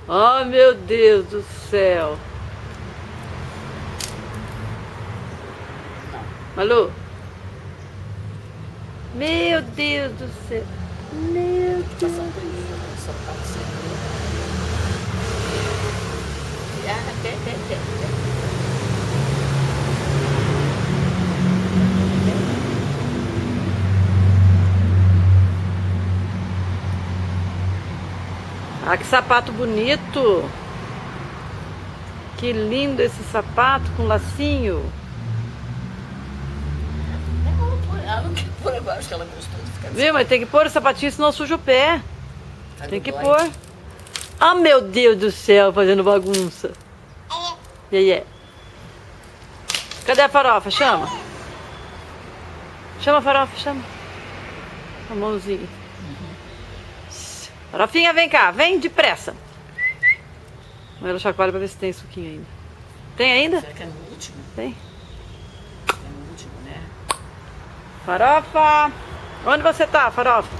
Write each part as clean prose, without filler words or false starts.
Oh, meu Deus do céu. Malu. Meu Deus do céu. Meu Deus. Ah, que sapato bonito. Que lindo esse sapato com lacinho. Ela não quer pôr agora, acho que ela gostou de ficar. Viu, mas tem que pôr o sapatinho, senão suja o pé. Tá Tem que dói. pôr. Ah, meu Deus do céu, fazendo bagunça. E aí? Cadê a farofa? Chama. Chama a farofa, chama. A mãozinha. Farofinha, vem cá, vem depressa. Ela chacoalha pra ver se tem suquinho ainda. Tem ainda? Será que é no último? Tem. É no último, né? Farofa! Onde você tá, farofa?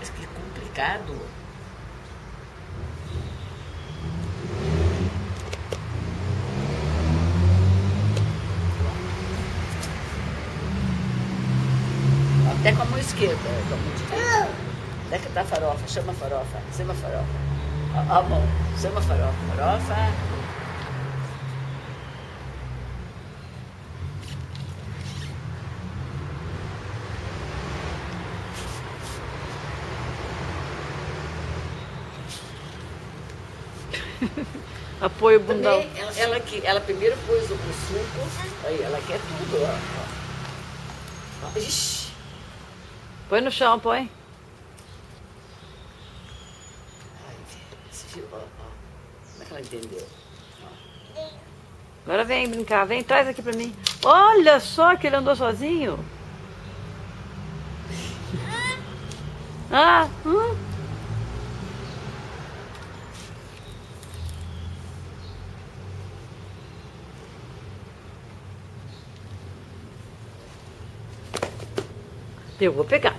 Isso que é complicado. Até com a mão esquerda, com a mão direita. Até que tá a farofa, chama a farofa, chama a farofa. A mão, chama a farofa, farofa. Apoio o bundão. Também, ela primeiro pôs o suco, aí ela quer tudo, ó. Ixi. Põe no chão, põe. Ai, você viu, ó. Como é que ela entendeu? Agora vem brincar, vem, traz aqui pra mim. Olha só que ele andou sozinho. Ah, Eu vou pegar.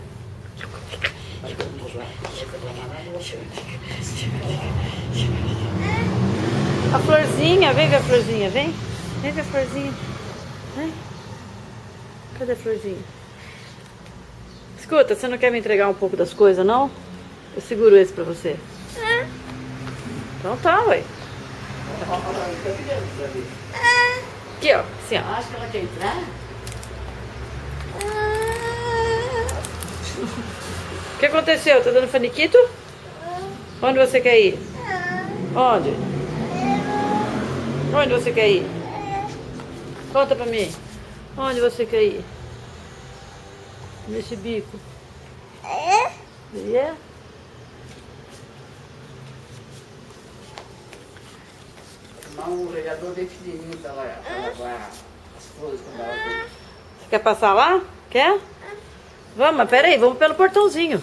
A florzinha, vem ver a florzinha, vem. Vem ver a florzinha. Vem. Cadê a florzinha? Escuta, você não quer me entregar um pouco das coisas, não? Eu seguro esse pra você. Então tá, ué. Aqui, ó. Assim, ó. Acho que ela quer entrar. O que aconteceu? Tá dando faniquito? Onde você quer ir? Onde? Onde você quer ir? Conta pra mim. Onde você quer ir? Nesse bico. É? Um regador bem pequenininho pra lavar as flores quando ela vem. Você quer passar lá? Quer? Vamos, mas peraí, vamos pelo portãozinho.